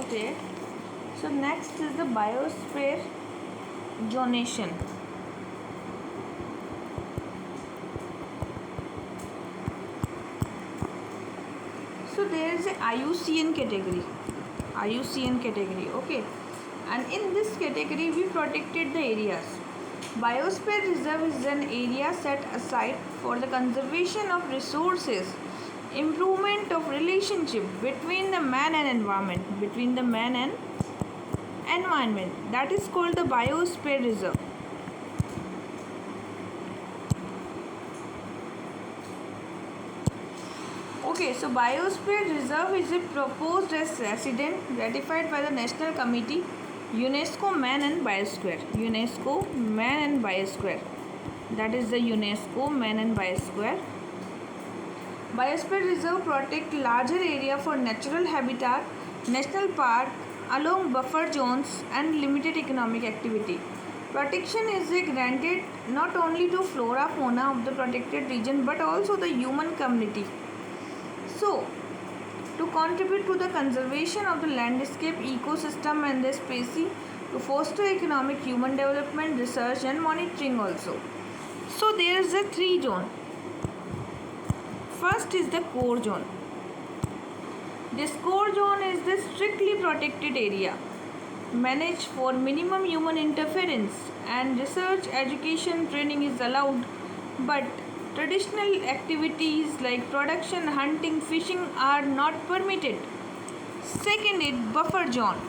Okay, so next is the biosphere zonation. So there is a IUCN category, okay, and in this category we protected the areas. Biosphere reserve is an area set aside for the conservation of resources, improvement of relationship between the man and environment, that is called the biosphere reserve. Okay, so biosphere reserve is a proposed as resident ratified by the National Committee, UNESCO Man and Biosphere. That is the UNESCO Man and Biosphere. Biosphere reserve protect larger area for natural habitat, national park along buffer zones and limited economic activity. Protection is granted not only to flora fauna of the protected region but also the human community. So, to contribute to the conservation of the landscape, ecosystem and the species, to foster economic human development, research and monitoring also. So, there is a 3 zone. First is the core zone. This core zone is the strictly protected area, managed for minimum human interference, and research, education, training is allowed, but traditional activities like production, hunting, fishing are not permitted. Second is buffer zone.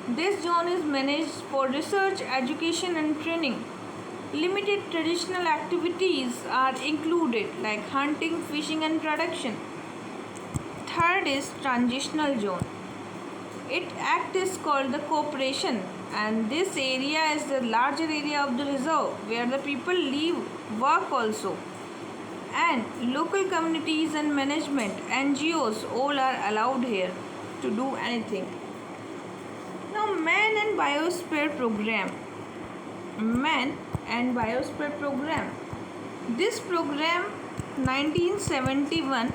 This zone is managed for research, education and training. Limited traditional activities are included like hunting, fishing and production. Third is transitional zone. Its act is called the cooperation, and this area is the larger area of the reserve where the people live, work also, and local communities and management NGOs all are allowed here to do anything. Now, Man and Biosphere Program. This program 1971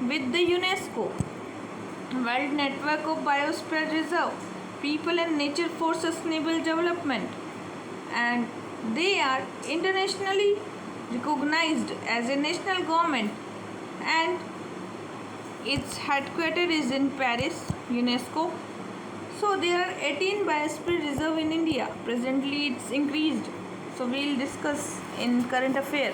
with the UNESCO World Network of Biosphere Reserve, People and Nature for Sustainable Development, and they are internationally recognized as a national government, and its headquarters is in Paris, UNESCO. So there are 18 biosphere reserve in India. Presently it's increased. So we'll discuss in current affair.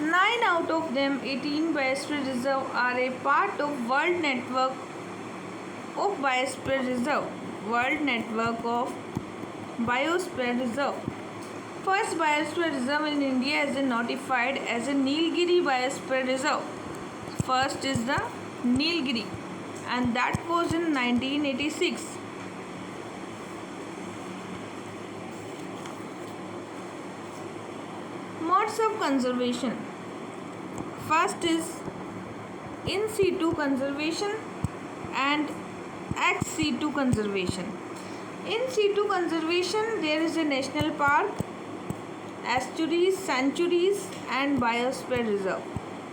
9 out of them, 18 biosphere reserve, are a part of World Network of Biosphere Reserve. First biosphere reserve in India is notified as a Nilgiri Biosphere Reserve. First is the Nilgiri, and that was in 1986. Modes of conservation. First is in situ conservation and ex situ conservation. In situ conservation, there is a national park, estuaries, sanctuaries and biosphere reserve.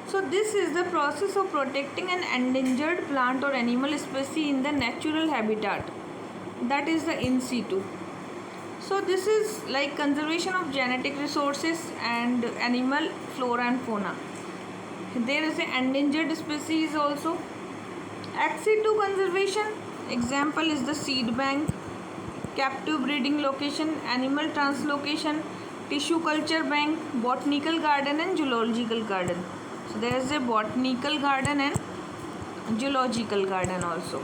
So this is the process of protecting an endangered plant or animal species in the natural habitat. That is the in situ. So this is like conservation of genetic resources and animal flora and fauna. There is an endangered species also. Ex situ conservation example is the seed bank, captive breeding location, animal translocation, tissue culture bank, botanical garden and zoological garden. So there is a botanical garden and zoological garden also.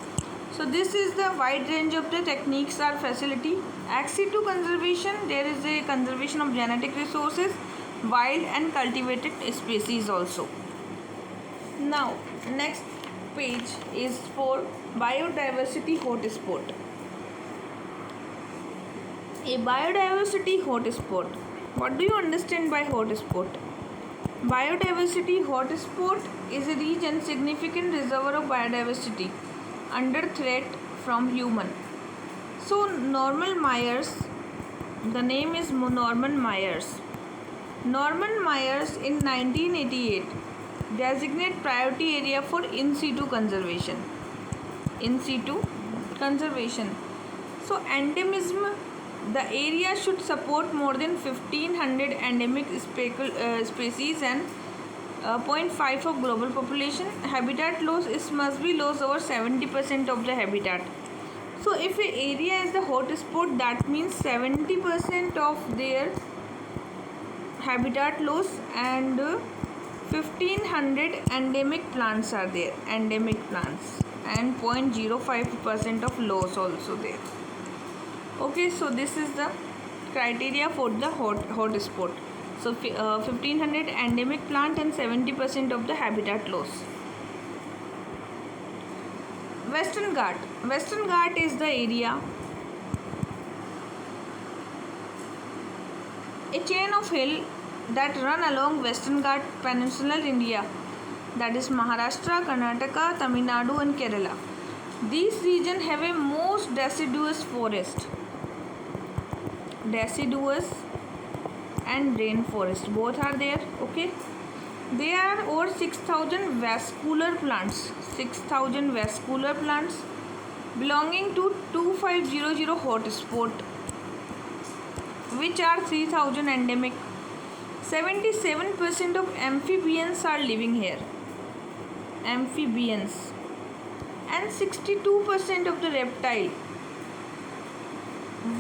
So this is the wide range of the techniques or facility. Ex situ conservation, there is a conservation of genetic resources, wild and cultivated species also. Now next page is for biodiversity hotspot. A biodiversity hotspot. What do you understand by hotspot? Biodiversity hotspot is a region significant reservoir of biodiversity under threat from human. So Norman Myers, the name is Norman Myers. Norman Myers in 1988 designate priority area for in situ conservation. in situ conservation. So endemism, the area should support more than 1500 endemic species and 0.5 of global population. Habitat loss is must be loss over 70% of the habitat. So if an area is the hotspot, that means 70% of their habitat loss and 1500 endemic plants are there, endemic plants, and 0.05% of loss also there. Okay, so this is the criteria for the hotspot. So 1500 endemic plant and 70% of the habitat loss. Western Ghat. Western Ghat is the area, a chain of hill that run along Western Ghat Peninsular India, that is Maharashtra, Karnataka, Tamil Nadu and Kerala. These regions have a most deciduous forest. Deciduous and rainforest both are there. Okay, there are over 6000 vascular plants, 6000 vascular plants belonging to 2500 hotspot, which are 3000 endemic. 77% of amphibians are living here, amphibians, and 62% of the reptile.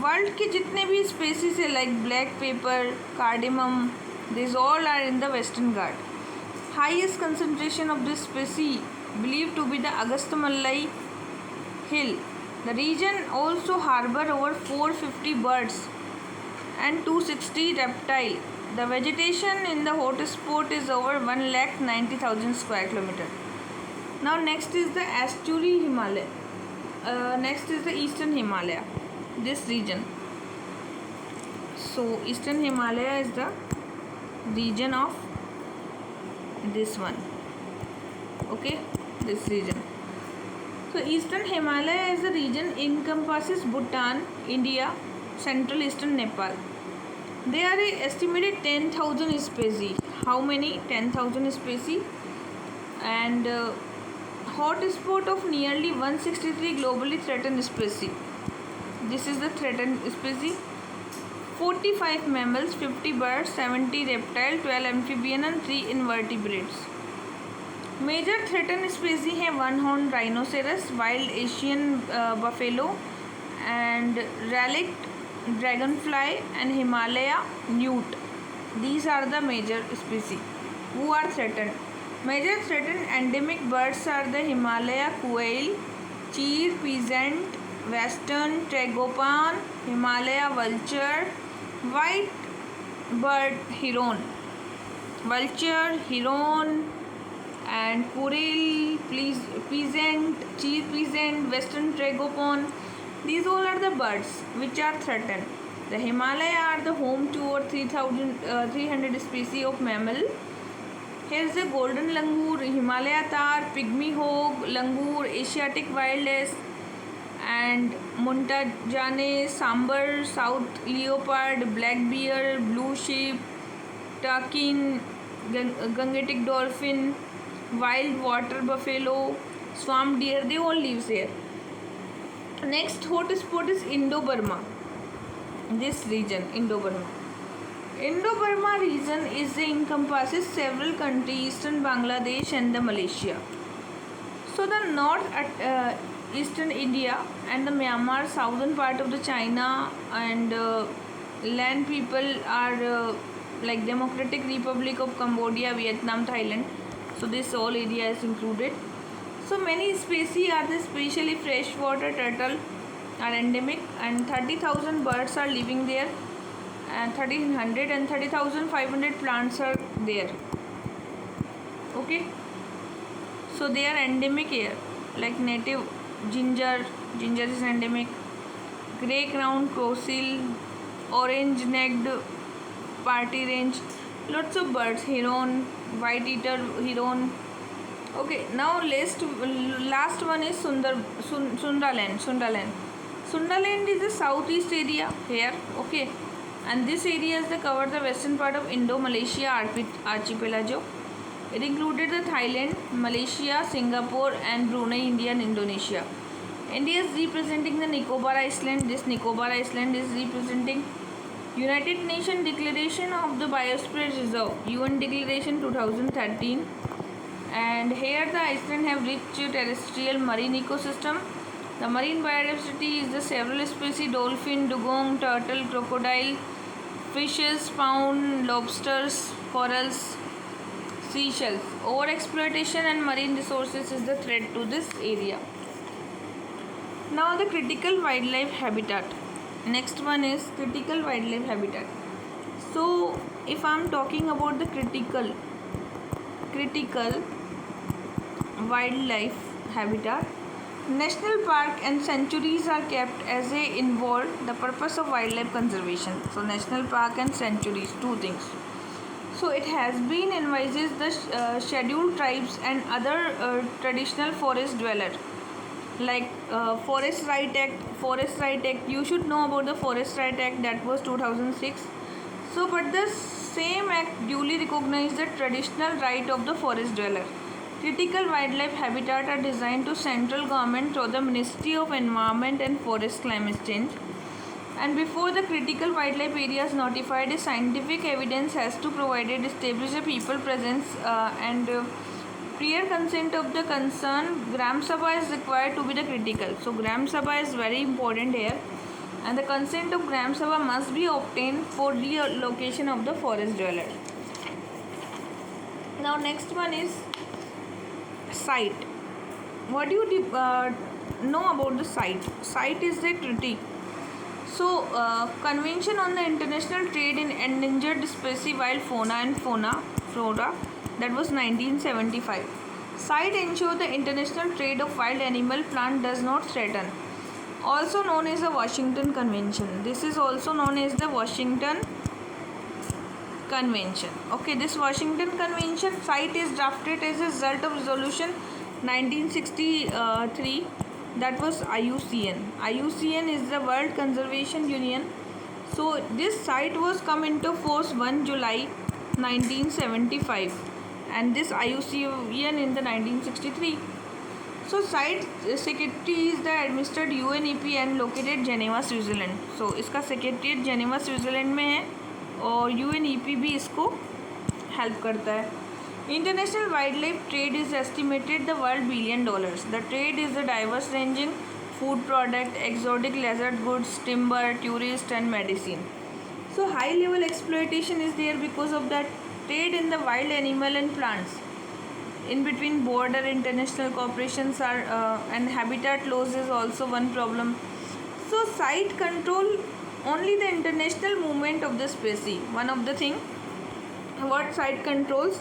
World के जितने भी species है like black pepper, cardamom, this all are in the western Ghat. Highest concentration of this species believe to be the Agasthyamalai hill. The region also harbour over 450 birds and 260 reptile. The vegetation in the hotspot is over 1,90,000 square kilometer. Now next is the estuary Himalaya. Next is the eastern Himalaya, this region. So eastern Himalaya is the region of this one. Okay, this region. So eastern Himalaya is the region encompasses Bhutan, India, central eastern Nepal. There are estimated 10,000 species. How many? 10,000 species. And hotspot of nearly 163 globally threatened species. This is the threatened species. 45 mammals, 50 birds, 70 reptiles, 12 amphibian and 3 invertebrates. Major threatened species है one horned rhinoceros, wild Asian buffalo, and relict dragonfly and Himalaya newt. These are the major species who are threatened. Major threatened endemic birds are the Himalaya quail, cheer peasant, western tragopan, Himalaya vulture, white bird heron, vulture, heron, and quail, peasant, cheer peasant, western tragopan. These all are the birds which are threatened. The Himalaya are the home to over 300 species of mammal. Here is the golden langur, Himalaya tar, pygmy hog, langur, Asiatic wild ass, and Muntajane, sambar, south leopard, black bear, blue sheep, takin, Gangetic dolphin, wild water buffalo, swamp deer, they all live here. Next hotspot is Indo-Burma. This region, Indo-Burma. Indo-Burma region encompasses several countries, eastern Bangladesh and the Malaysia. So the north eastern India and the Myanmar, southern part of the China, and land people are like Democratic Republic of Cambodia, Vietnam, Thailand. So this all area is included. So many species are the especially freshwater turtle are endemic, and 30,000 birds are living there, and 1,300 and 30,500 plants are there. Okay, so they are endemic here, like native ginger is endemic, grey crowned crocil, orange necked party range, lots of birds, heron, white eater heron. Okay, now last one is Sundaland. Sundaland is the southeast area here. Okay, and this area is cover the western part of Indo-Malaysia archipelago. It included the Thailand, Malaysia, Singapore and Brunei, India and Indonesia. India is representing the Nicobar Island. This Nicobar Island is representing United Nations Declaration of the Biosphere Reserve, UN Declaration 2013. And here the Iceland have rich terrestrial marine ecosystem. The marine biodiversity is the several species: dolphin, dugong, turtle, crocodile, fishes, fawn, lobsters, corals, seashells. Overexploitation and marine resources is the threat to this area. Now the critical wildlife habitat. Next one is critical wildlife habitat. So if I am talking about the critical wildlife habitat, national park and sanctuaries are kept as a involved the purpose of wildlife conservation. So national park and sanctuaries, two things. So it has been advises the scheduled tribes and other traditional forest dweller, like Forest Right Act. You should know about the Forest Right Act, that was 2006. So but the same act duly recognized the traditional right of the forest dweller. Critical wildlife habitat are designed to central government through the Ministry of Environment and Forest Climate Change. And before the critical wildlife area is notified, a scientific evidence has to provided establish a people presence and prior consent of the concerned Gram Sabha is required to be the critical. So Gram Sabha is very important here, and the consent of Gram Sabha must be obtained for relocation of the forest dweller. Now next one is site. What do you know about the site? Site is the treaty. So Convention on the International Trade in Endangered Species Wild Fauna and Flora, that was 1975. Site ensure the international trade of wild animal plant does not threaten. Also known as the Washington Convention. This is also known as the Washington Convention. Okay, this Washington Convention site is drafted as a result of resolution 1963. That was IUCN. IUCN is the World Conservation Union. So this site was come into force 1 July 1975, and this IUCN in the 1963. So site secretary is the administered UNEP and located Geneva, Switzerland. So इसका secretariat Geneva, Switzerland में है, और UNEP भी इसको help करता है. International wildlife trade is estimated the world $1 billion. The trade is the diverse ranging food product, exotic lizard goods, timber, tourist and medicine. So high level exploitation is there because of that trade in the wild animal and plants. In between border international corporations are and habitat loss is also one problem. So site control only the international movement of the species. One of the thing what site controls,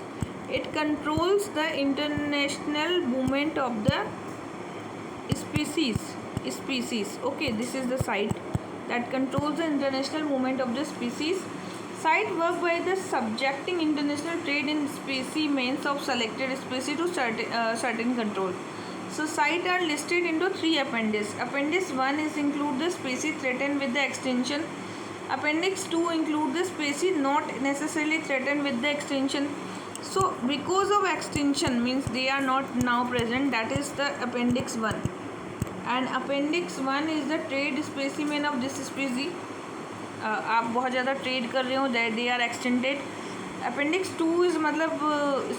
it controls the international movement of the species. Okay, this is the site that controls the international movement of the species. Site work by the subjecting international trade in specimens of selected species to certain control. So site are listed into 3 appendices. Appendix 1 is include the species threatened with the extinction. Appendix 2 include the species not necessarily threatened with the extinction. So because of extinction means they are not now present, that is the appendix 1. And appendix 1 is the trade specimen of this species. आप बहुत ज़्यादा trade कर रहे हो, they are extincted. Appendix 2 is मतलब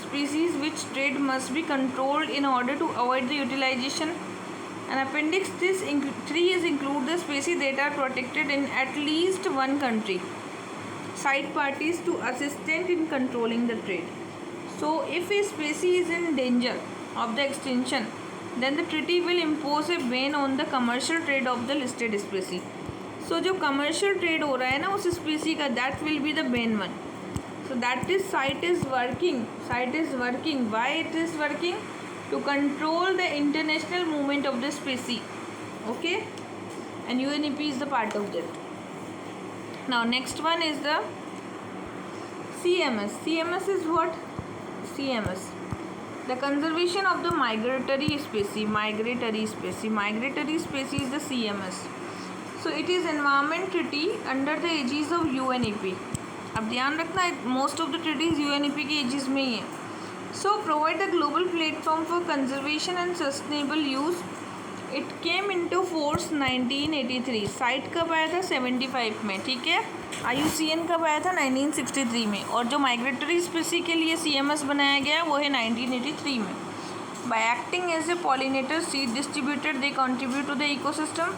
species which trade must be controlled in order to avoid the utilization. And appendix 3 is include the species that are protected in at least one country. Side parties to assistant in controlling the trade. So if a species is in danger of the extinction, then the treaty will impose a ban on the commercial trade of the listed species. So जो commercial trade हो रहा है ना उस species का, that will be the ban one. So that is site is working. Why it is working? To control the international movement of the species. Okay, and UNEP is the part of that. Now next one is the CMS. CMS is what? CMS, the conservation of the migratory species. Migratory species is the CMS. So it is environment treaty under the aegis of UNEP. अब ध्यान रखना, most of the treaties UNEP के aegis में ही है. So provide the global platform for conservation and sustainable use. It came into force 1983। Site कब आया था? 75 में, ठीक है। IUCN कब आया था? 1963 में। और जो माइग्रेटरी स्पीसी के लिए CMS बनाया गया वो है 1983 में। By acting as a pollinator, seed distributor, they contribute to the ecosystem,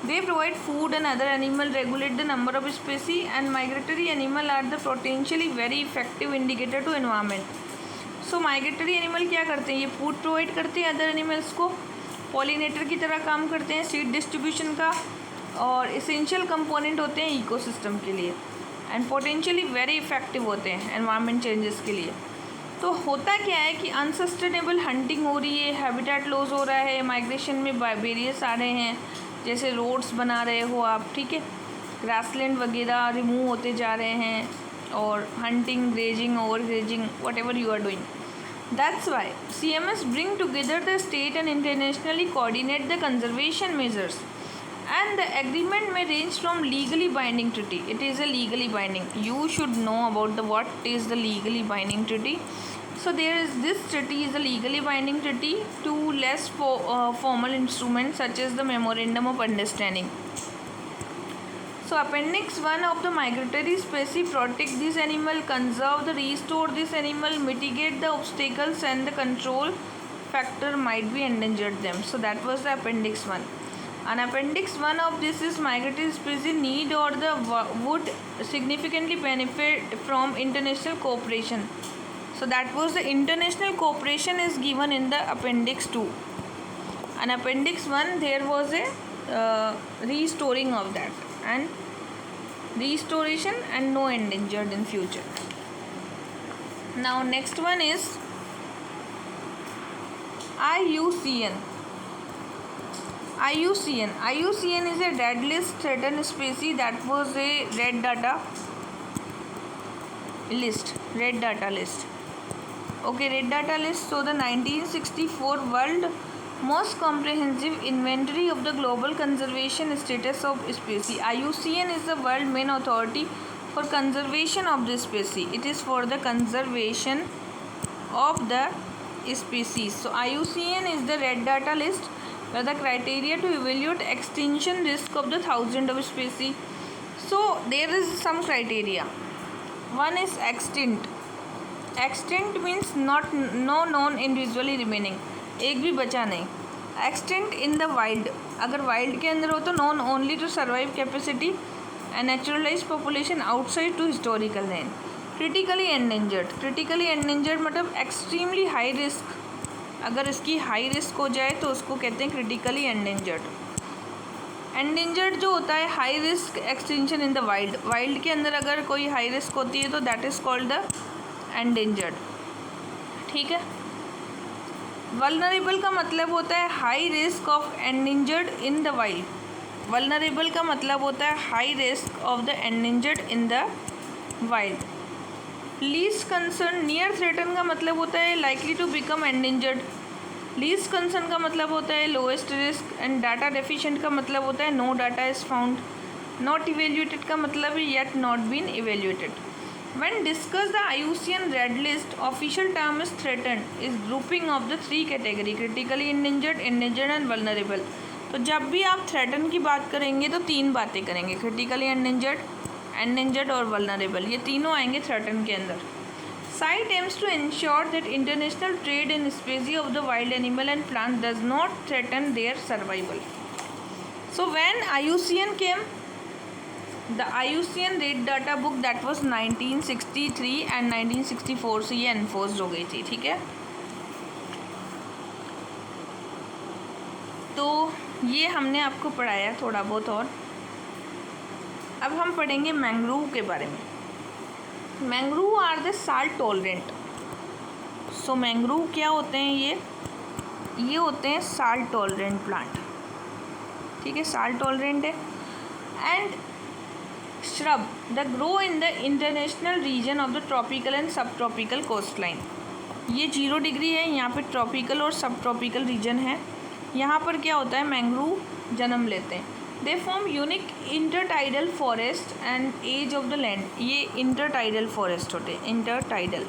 they provide food and other animal, regulate the number of species, and migratory animal are the potentially very effective indicator to environment. So migratory animal क्या करते हैं? ये food provide करते हैं other animals को, pollinator की तरह काम करते हैं सीड डिस्ट्रीब्यूशन का, और इसेंशियल कंपोनेंट होते हैं इकोसिस्टम के लिए, एंड पोटेंशियली वेरी इफेक्टिव होते हैं एनवायरमेंट चेंजेस के लिए। तो होता क्या है कि अनसस्टेनेबल हंटिंग हो रही है, हैबिटेट लॉस हो रहा है, माइग्रेशन में वेरियस आ रहे हैं, जैसे रोड्स बना रहे हो आप, ठीक है, ग्रासलैंड वगैरह रिमूव होते जा रहे हैं, और hunting, grazing, over grazing, whatever you are doing. That's why CMS bring together the state and internationally coordinate the conservation measures, and the agreement may range from legally binding treaty. It is a legally binding. You should know about the what is the legally binding treaty. So there is this treaty is a legally binding treaty to less formal instruments such as the memorandum of understanding. So Appendix 1 of the migratory species protect this animal, conserve the restore this animal, mitigate the obstacles, and the control factor might be endangered them. So that was the Appendix 1. And Appendix 1 of this is migratory species need or the would significantly benefit from international cooperation. So that was the international cooperation is given in the Appendix 2. And Appendix 1 there was a restoring of that, and restoration and no endangered in future. Now next one is IUCN. IUCN is a red list threatened species. That was a red data list. Okay, red data list. So the 1964 world most comprehensive inventory of the global conservation status of species. IUCN is the world main authority for conservation of the species. It is for the conservation of the species. So IUCN is the red data list where the criteria to evaluate extinction risk of the thousand of species. So there is some criteria. One is extinct. Extinct means no known individually remaining, एक भी बचा नहीं. Extant in the wild, अगर wild के अंदर हो तो known only to survive capacity and naturalise population outside to historical range. Critically endangered मतलब एक्सट्रीमली हाई रिस्क, अगर इसकी हाई रिस्क हो जाए तो उसको कहते हैं क्रिटिकली एंडेंजर्ड. एंडेंजर्ड जो होता है high risk extinction in the wild के अंदर अगर कोई हाई रिस्क होती है तो that is called the endangered, ठीक है. वल्नरेबल का मतलब होता है high risk of endangered in the wild. Vulnerable का मतलब होता है high risk of the endangered in the wild. Least concern, near threaten का मतलब होता है likely to become endangered. Least concern का मतलब होता है lowest risk. And data deficient का मतलब होता है no data is found. Not evaluated का मतलब है yet not been evaluated. When discuss the IUCN Red List, official term is threatened is grouping of the three category: critically endangered, endangered and vulnerable. तो जब भी आप threaten की बात करेंगे तो तीन बातें करेंगे: critically endangered, endangered और vulnerable. ये तीनों आएंगे threaten के अंदर. Site aims to ensure that international trade in species of the wild animal and plant does not threaten their survival. So when IUCN came, the IUCN Red Data Book that was 1963 and 1964 से ये enforced हो गई थी, ठीक है. तो ये हमने आपको पढ़ाया थोड़ा बहुत. और अब हम पढ़ेंगे मैंग्रोव के बारे में. Mangrove are the salt tolerant. So mangrove क्या होते हैं? ये होते हैं साल्ट टॉलरेंट प्लांट, ठीक है. साल्ट टॉलरेंट है. And shrub that grow in the international region of the tropical and subtropical coastline. ये 0 डिग्री है, यहाँ पे ट्रॉपिकल और सब ट्रॉपिकल रीजन है. यहाँ पर क्या होता है, मैंग्रोव जन्म लेते हैं. They form unique intertidal forest and edge of the land. ये इंटरटाइडल फॉरेस्ट होते हैं. Intertidal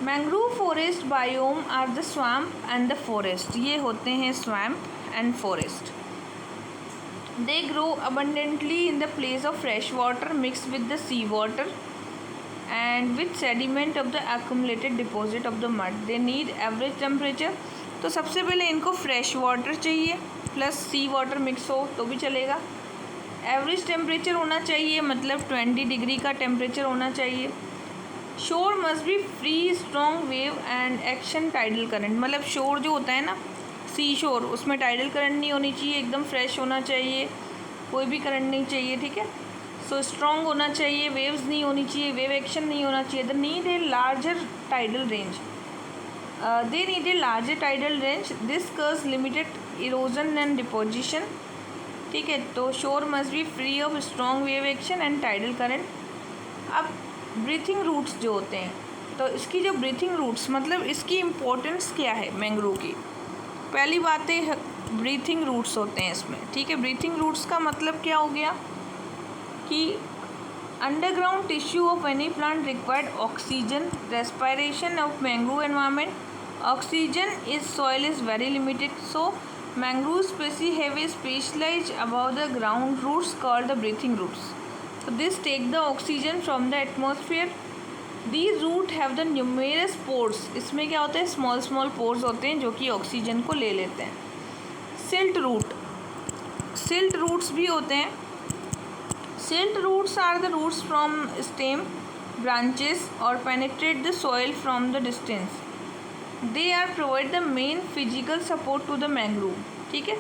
mangrove forest biome are the swamp and the forest, ये होते हैं swamp and forest. They grow abundantly in the place of fresh water mix with the sea water and with sediment of the accumulated deposit of the mud. They need average temperature. तो सबसे पहले इनको fresh water चाहिए plus सी water mix हो तो भी चलेगा. Average temperature होना चाहिए, मतलब 20 डिग्री का टेम्परेचर होना चाहिए. शोर must be free strong wave and action tidal current, मतलब शोर जो होता है ना सी शोर, उसमें टाइडल करंट नहीं होनी चाहिए, एकदम फ्रेश होना चाहिए, कोई भी करंट नहीं चाहिए. ठीक है. सो स्ट्रॉन्ग होना चाहिए, वेव्स नहीं होनी चाहिए, वेव एक्शन नहीं होना चाहिए. The need a larger tidal range, they need a larger tidal range. This curbs limited erosion and deposition. ठीक है. तो shore must be free of strong wave action and tidal current. अब breathing roots जो होते हैं, तो इसकी जो ब्रीथिंग रूट्स, मतलब इसकी इम्पोर्टेंस क्या है मैंग्रोव की. पहली बात है ब्रीथिंग रूट्स होते हैं इसमें. ठीक है. ब्रीथिंग रूट्स का मतलब क्या हो गया कि underground tissue of any plant required oxygen. Respiration of mangrove environment, oxygen is soil is very limited. So mangrove species have a specialised about the ground roots called the breathing roots. So this take the oxygen from the atmosphere. These root have the numerous pores. इसमें क्या होता है, small small pores होते हैं जो कि oxygen को ले लेते हैं. सिल्ट रूट, सिल्ट रूट्स भी होते हैं. Stilt roots are the roots from stem branches और penetrate the soil from the distance. They are provide the main physical support to the mangrove. ठीक है.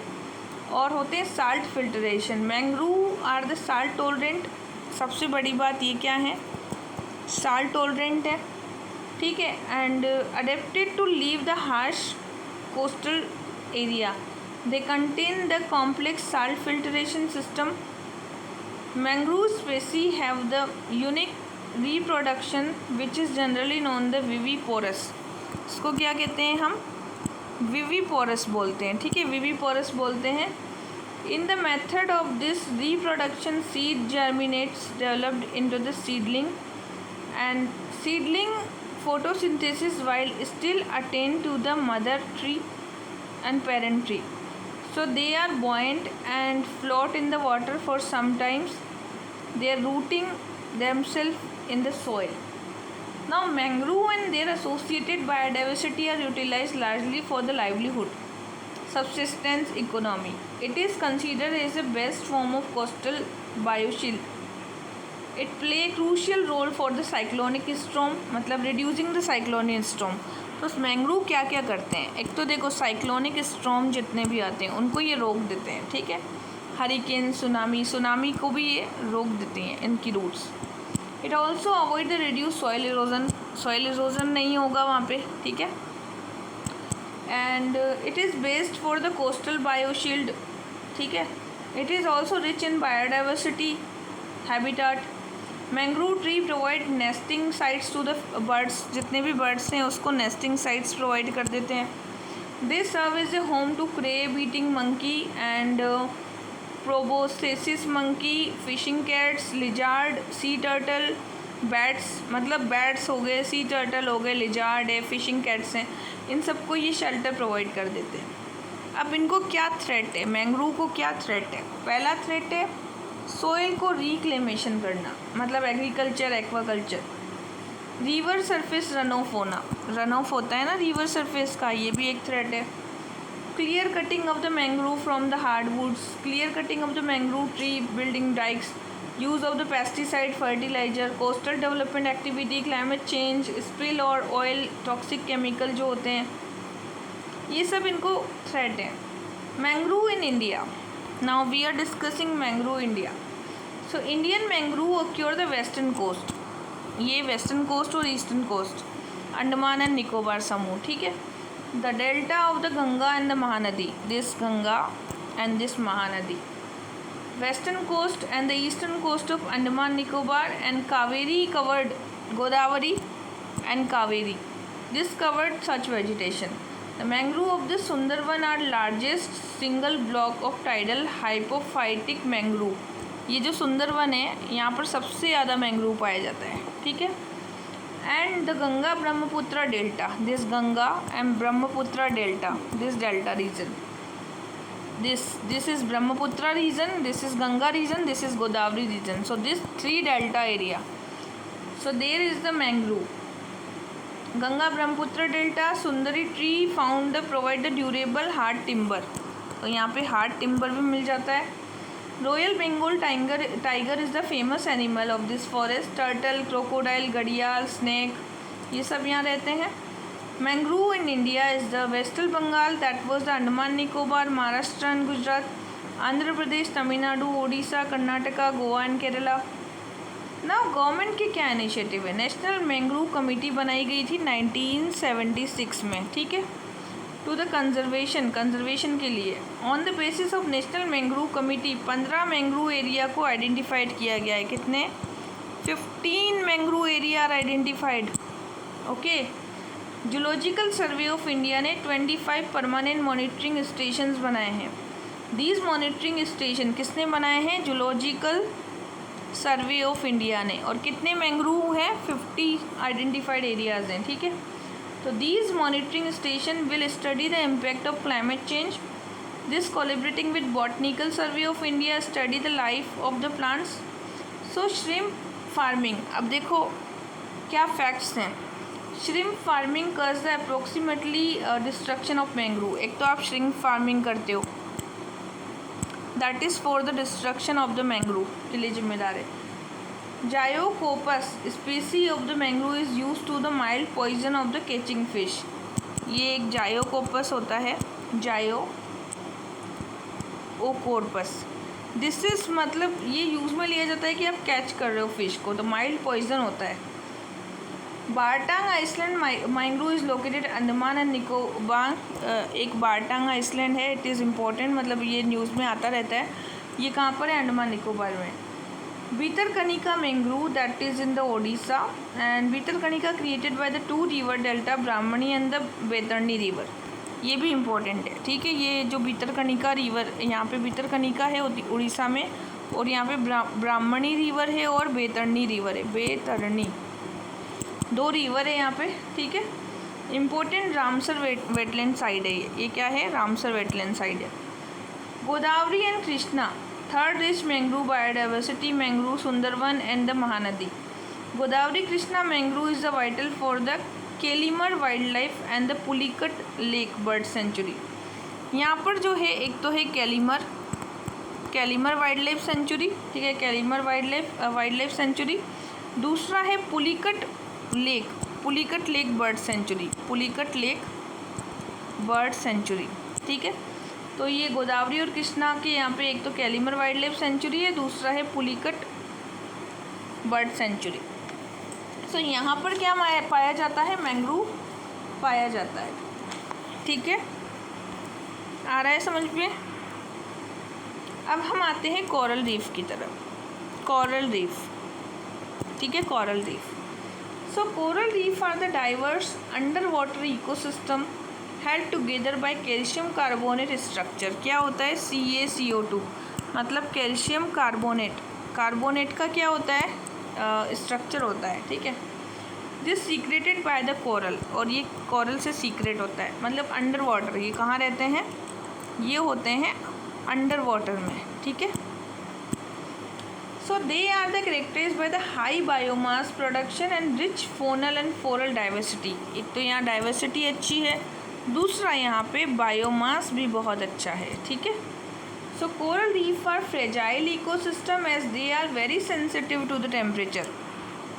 और होते हैं salt filtration. Mangrove are the salt tolerant. सबसे बड़ी बात ये क्या है, साल्ट टॉलरेंट है. ठीक है. And adapted to live the harsh coastal area. They contain the complex salt filtration system. Mangrove species have the unique reproduction which is generally known the viviparous. इसको क्या कहते हैं हम, विविपोरस बोलते हैं. ठीक है. विविपोरस बोलते हैं. In the method of this reproduction, seed germinates developed into the seedling, and seedling photosynthesis while still attend to the mother tree and parent tree. So they are buoyant and float in the water for some times. They are rooting themselves in the soil. Now mangrove and their associated biodiversity are utilized largely for the livelihood. Subsistence economy. It is considered as the best form of coastal bioshield. It play a crucial role for the cyclonic storm, मतलब reducing the cyclonic storm. तो mangrove क्या क्या करते हैं, एक तो देखो cyclonic storm जितने भी आते हैं उनको ये रोक देते हैं. ठीक है. हरिकेन, सुनामी को भी ये रोक देती हैं इनकी roots. It also avoid the reduce soil erosion. Soil erosion नहीं होगा वहाँ पे. ठीक है. and it is based for the coastal bioshield. ठीक है. It is also rich in biodiversity habitat. Mangrove tree provide nesting sites to the birds. जितने भी बर्ड्स हैं उसको नेस्टिंग साइट्स प्रोवाइड कर देते हैं. They serve as a home to crab eating monkey and proboscis monkey, fishing cats, lizard, sea turtle, bats, मतलब bats हो गए, सी टर्टल हो गए, लिजार्ड है, फिशिंग कैट्स हैं. इन सबको ये शेल्टर प्रोवाइड कर देते हैं. अब इनको क्या थ्रेट है, मैंग्रोव को क्या थ्रेट है. पहला थ्रेट है सोइल को रिक्लेमेशन करना, मतलब agriculture, aquaculture. River surface run of होना, रन ऑफ होता है ना रिवर सरफेस का, ये भी एक थ्रेट है. Clear cutting of the mangrove from the hardwoods. Clear cutting of the mangrove tree, building dikes, use of the pesticide, fertiliser, coastal development activity, climate change, spill और oil, toxic chemical जो होते हैं, ये सब इनको threat है. Mangrove in India. Now we are discussing mangrove India. So Indian mangrove occur the western coast. ये western coast और eastern coast, Andaman and Nicobar समूह. ठीक है. The delta of the Ganga and the Mahanadi, this Ganga and this Mahanadi. Western coast and the eastern coast of Andaman Nicobar and Kaveri covered, Godavari and Kaveri. This covered such vegetation. The mangrove of the Sundarban are largest single block of tidal hypophytic mangrove. ये जो सुंदरवन है यहाँ पर सबसे ज़्यादा mangrove पाया जाता है. ठीक है. and the Ganga Brahmaputra delta, this Ganga and Brahmaputra delta, this delta region, this is Brahmaputra region, this is Ganga region, this is Godavari region. So this three delta area, so there is the mangrove. Ganga Brahmaputra delta, Sundari tree found the provide the durable hard timber, तो यहाँ पे hard timber भी मिल जाता है. Royal Bengal tiger is the famous animal of this forest. Turtle, crocodile, घड़ियाल, snake, ये सब यहाँ रहते हैं. Mangrove in India is the western Bengal, that was the Andaman Nicobar, Maharashtra and Gujarat, Andhra Pradesh, Tamil Nadu, Orissa, Karnataka, Goa and Kerala. Now government की क्या इनिशिएटिव है? नेशनल मैंग्रोव कमेटी बनाई गई थी 1976 में, ठीक है, टू द कंजर्वेशन के लिए. On the basis of national mangrove committee 15 mangrove area को आइडेंटिफाइड किया गया है. कितने? 15 mangrove area are identified. Okay. Zoological survey of India ने 25 परमानेंट मॉनिटरिंग स्टेशंस बनाए हैं. दीज मॉनिटरिंग स्टेशन किसने बनाए हैं? जूलॉजिकल सर्वे ऑफ इंडिया ने. और कितने मैंग्रोव हैं? 50 आइडेंटिफाइड एरियाज हैं, ठीक है. So these monitoring station will study the impact of climate change. This collaborating with Botanical Survey of India study the life of the plants. So shrimp farming, अब देखो क्या facts हैं. Shrimp farming causes the approximately destruction of mangrove. एक तो आप shrimp farming करते हो, that is for the destruction of the mangrove, के लिए जिम्मेदार है. Xylocarpus species of the mangrove is use to the mild poison of the catching fish. ये एक जायोकोपस होता है, जायोकोर्पस. दिस इज मतलब ये यूज़ में लिया जाता है कि आप कैच कर रहे हो फिश को, तो माइल्ड पॉइजन होता है. Baratang island mangrove is located Andaman and Nicobar. एक बारटांग आइसलैंड है, इट इज़ इम्पोर्टेंट, मतलब ये न्यूज़ में आता रहता है. ये कहाँ पर है? अंडमान निकोबार में. Bhitarkanika mangrove, that is in the Odisha, and Bhitarkanika created by the two river delta Brahmani and the Baitarni river. ये भी इम्पोर्टेंट है, ठीक है. ये जो भितरकनिका रिवर, यहाँ पे भितरकनिका है उड़ीसा में, और यहाँ पे ब्राह्मणी रिवर है और बैतरणी रिवर है. बैतरणी, दो रिवर है यहाँ पे, ठीक है. इम्पोर्टेंट रामसर वेटलैंड साइड है ये क्या है? रामसर वेटलैंड साइड है. Godavari and Krishna, third rich mangrove biodiversity mangrove Sundarban and the Mahanadi. Godavari Krishna mangrove is the vital for the Calimere wild life and the Pulicat lake bird sanctuary. यहाँ पर जो है एक तो है केलीमर वाइल्ड लाइफ सेंचुरी, ठीक है, केलीमर वाइल्ड लाइफ सेंचुरी. दूसरा है पुलिकट लेक बर्ड सेंचुरी, ठीक है. तो ये गोदावरी और कृष्णा के यहाँ पे एक तो केलीमर वाइल्ड लाइफ सेंचुरी है, दूसरा है पुलिकट बर्ड सेंचुरी. सो यहाँ पर क्या पाया जाता है? मैंग्रोव पाया जाता है, ठीक है. आ रहा है समझ में? अब हम आते हैं कोरल रीफ की तरफ. कोरल रीफ, ठीक है, coral reef. So coral reef are the diverse under water ecosystem held together by calcium carbonate structure. क्या होता है? CaCO2, मतलब कैल्शियम कार्बोनेट का क्या होता है? स्ट्रक्चर होता है, ठीक है. This secreted by the coral, और ये कोरल से सीक्रेट होता है, मतलब अंडर वाटर. ये कहाँ रहते हैं? ये होते हैं अंडर वाटर में, ठीक है. So they are the characterised by the high biomass production and rich faunal and floral diversity. एक तो यहाँ डाइवर्सिटी अच्छी है, दूसरा यहाँ पे बायोमास भी बहुत अच्छा है, ठीक है. So coral reef are fragile ecosystem as they are very sensitive to the temperature.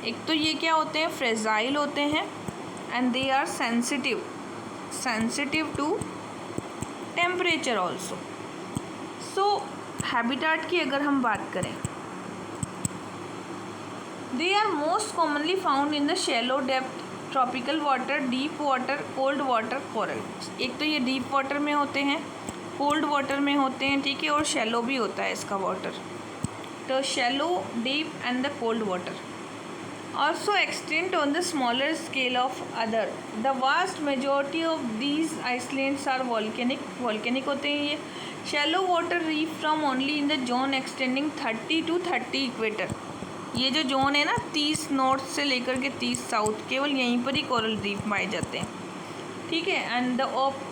एक तो ये क्या होते हैं? फ्रेजाइल होते हैं and they are sensitive to temperature also. So habitat की अगर हम बात करें, they are most commonly found in the shallow depth tropical water, deep water, cold water coral. एक तो ये डीप वाटर में होते हैं, कोल्ड वाटर में होते हैं, ठीक है, और शैलो भी होता है इसका वाटर. तो shallow, deep and the cold water. Also extend on the smaller scale of other. The vast majority of these islands are volcanic होते हैं ये. Shallow water reef from only in the zone extending 30 to 30 equator. ये जो zone है ना 30 north से लेकर के 30 साउथ, केवल यहीं पर ही कोरल रीफ पाए जाते हैं, ठीक है। एंड द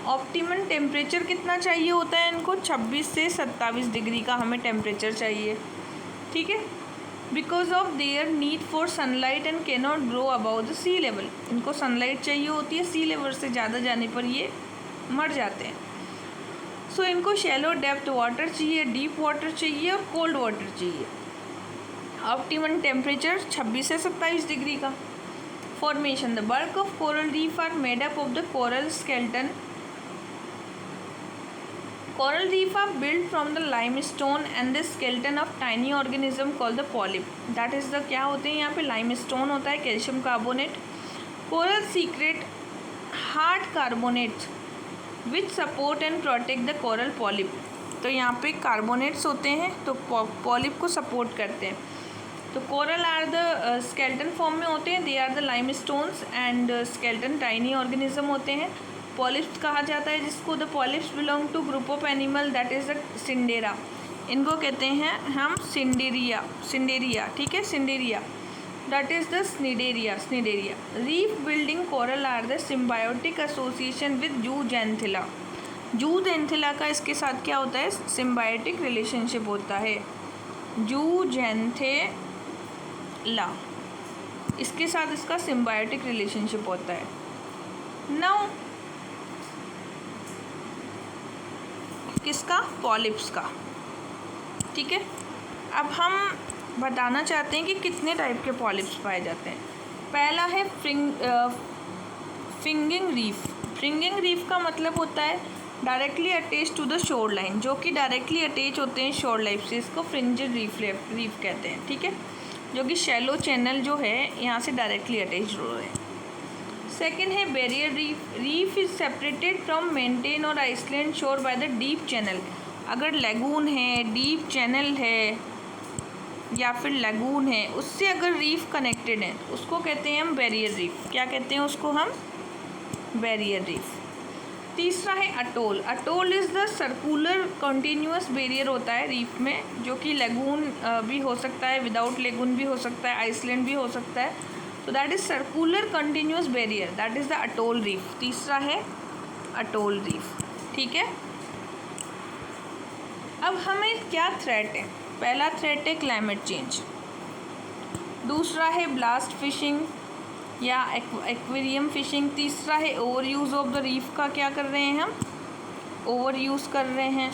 ऑप्टिमम टेम्परेचर कितना चाहिए होता है इनको, 26 से 27 डिग्री का हमें टेम्परेचर चाहिए, ठीक है। Because of their need for sunlight and can not grow above the sea level, इनको सनलाइट चाहिए होती है, सी लेवल से ज़्यादा जाने पर ये मर जाते हैं। सो इनको शैलो डेप्थ वाटर चाहिए, डीप वाटर चाहिए और कोल्ड वाटर चाहिए। ऑप्टिमम टेम्परेचर 26 से 27 डिग्री का। Formation, the bulk of coral reef are made up of the coral skeleton. Coral reef are build from the limestone and the skeleton of tiny organism called the polyp. That is the क्या होते हैं यहाँ पे, limestone होता है, calcium carbonate, coral secrete hard carbonates which support and protect the coral polyp. तो यहाँ पे कार्बोनेट्स होते हैं तो पॉलिप को सपोर्ट करते हैं। तो coral are the skeleton form में होते हैं, they are the limestones and skeleton tiny organism होते हैं। पॉलिप्स कहा जाता है जिसको, the polyps belong to group of animal that is the Cnidaria, इनको कहते हैं हम सिंडेरिया, ठीक है, Cnidaria, that is the Cnidaria. Reef building coral are the symbiotic association with zooxanthellae. Zooxanthellae का इसके साथ क्या होता है, सिम्बायोटिक रिलेशनशिप होता है, जूजेंथिला, इसके साथ इसका सिम्बायोटिक रिलेशनशिप होता है। नाउ किसका, पॉलिप्स का, ठीक है। अब हम बताना चाहते हैं कि कितने टाइप के पॉलिप्स पाए जाते हैं। पहला है फ्रिंगिंग रीफ। फ्रिंगिंग रीफ का मतलब होता है directly attach to the shore line, जो कि डायरेक्टली अटैच होते हैं शोर लाइन से, इसको फ्रिंजेड रीफ कहते हैं, ठीक है, जो कि शैलो चैनल जो है यहाँ से डायरेक्टली अटैच हो रहे हैं। सेकेंड है barrier reef. Reef is separated from maintain और आइसलैंड शोर बाय द डीप चैनल। अगर लैगून है, डीप चैनल है या फिर लैगून है, उससे अगर रीफ कनेक्टेड है उसको कहते हैं हम बैरियर रीफ। क्या कहते हैं उसको हम, बैरियर रीफ। तीसरा है atoll. Atoll is the circular continuous barrier होता है रीफ में, जो कि लैगून भी हो सकता है, विदाउट लैगून भी हो सकता है, आइसलैंड भी हो सकता है। तो that is circular continuous barrier, that is the atoll reef. तीसरा है अटोल रीफ, ठीक है। अब हमें क्या थ्रेट है, पहला थ्रेट है क्लाइमेट चेंज, दूसरा है ब्लास्ट फिशिंग या एक्वेरियम फिशिंग, तीसरा है over use of the reef का, क्या कर रहे हैं हम, ओवर यूज़ कर रहे हैं,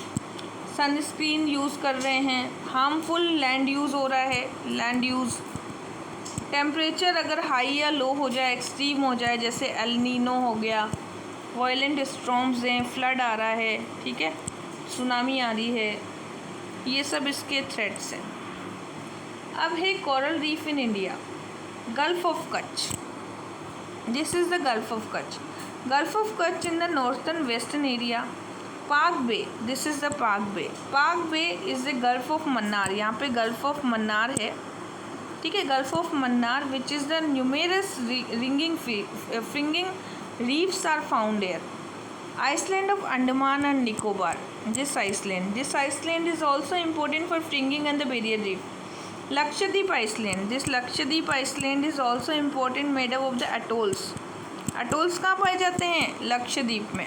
सनस्क्रीन यूज़ कर रहे हैं, हार्मफुल लैंड यूज़ हो रहा है, लैंड यूज़, टेम्परेचर अगर हाई या लो हो जाए, एक्सट्रीम हो जाए, जैसे एल नीनो हो गया, वायलेंट स्टॉर्म्स हैं, फ्लड आ रहा है, ठीक है, सुनामी आ रही है, ये सब इसके थ्रेट्स हैं। अब है coral reef in India, Gulf of Kutch. This is the Gulf of Kutch. Gulf of Kutch in the northern western area. Palk Bay, this is the Palk Bay. Palk Bay is the Gulf of Mannar, यहाँ पे गल्फ ऑफ मन्नार है, ठीक है, Gulf of Mannar which is the numerous fringing reefs are found here. Island of Andaman and Nicobar. This island is also important for fringing and the barrier reef. Lakshadweep Island. This Lakshadweep Island is also important, made up of the atolls. Atolls कहाँ पाए जाते हैं, लक्षद्वीप में,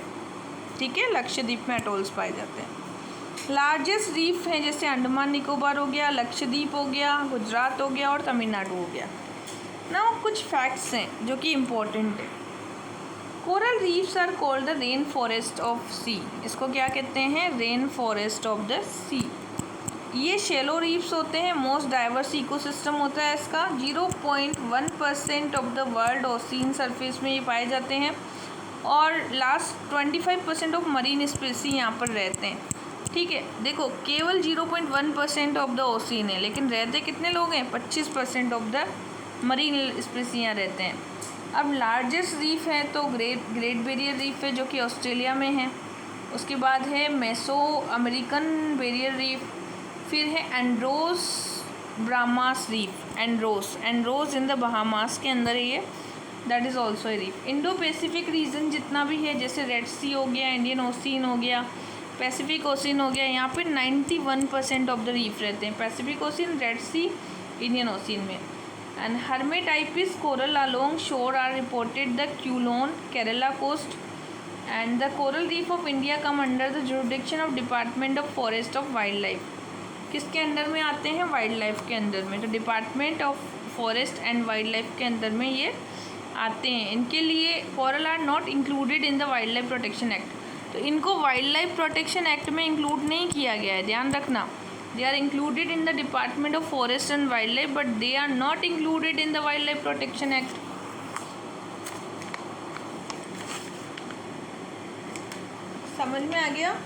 ठीक है, लक्षद्वीप में atolls पाए जाते हैं। लार्जेस्ट रीफ हैं जैसे अंडमान निकोबार हो गया, लक्षद्वीप हो गया, गुजरात हो गया और तमिलनाडु हो गया। ना कुछ फैक्ट्स हैं जो कि इम्पोर्टेंट है। Coral reefs are called the rain forest of sea. इसको क्या कहते हैं, rain forest of the sea. ये शेलो रीफ्स होते हैं, मोस्ट डाइवर्स इकोसिस्टम होता है इसका। 0.1% of the world ocean surface में ये पाए जाते हैं और लास्ट 25% ऑफ मरीन स्पीसी यहाँ पर रहते हैं, ठीक है। देखो केवल 0.1% ऑफ द ओशियन है, लेकिन रहते कितने लोग हैं, 25% ऑफ द मरीन स्पीसी यहाँ रहते हैं। अब लार्जेस्ट रीफ है तो ग्रेट बैरियर रीफ है जो कि ऑस्ट्रेलिया में है। उसके बाद है मेसो अमेरिकन बैरियर रीफ, फिर है Andros Bahamas reef. Andros in the Bahamas के अंदर है ये, that is also a reef. Indo Pacific region जितना भी है, जैसे रेड सी हो गया, इंडियन ओशियन हो गया, पैसिफिक ओशियन हो गया, यहाँ पे 91% ऑफ द रीफ रहते हैं। Pacific Ocean, Red Sea, Indian Ocean में। And hermatypic coral along shore are reported the Quilon Kerala coast and the coral reef of India come under the jurisdiction of department of forest of wild life. किसके under में आते हैं? Wild life के अंदर में। तो department of forest and wild life के अंदर में ये आते हैं। इनके लिए coral are not included in the wildlife protection act, तो इनको वाइल्ड लाइफ प्रोटेक्शन एक्ट में इंक्लूड नहीं किया गया है, ध्यान रखना। They are included in the department of forest and wild life but they are not included in the wildlife protection act. समझ में आ गया?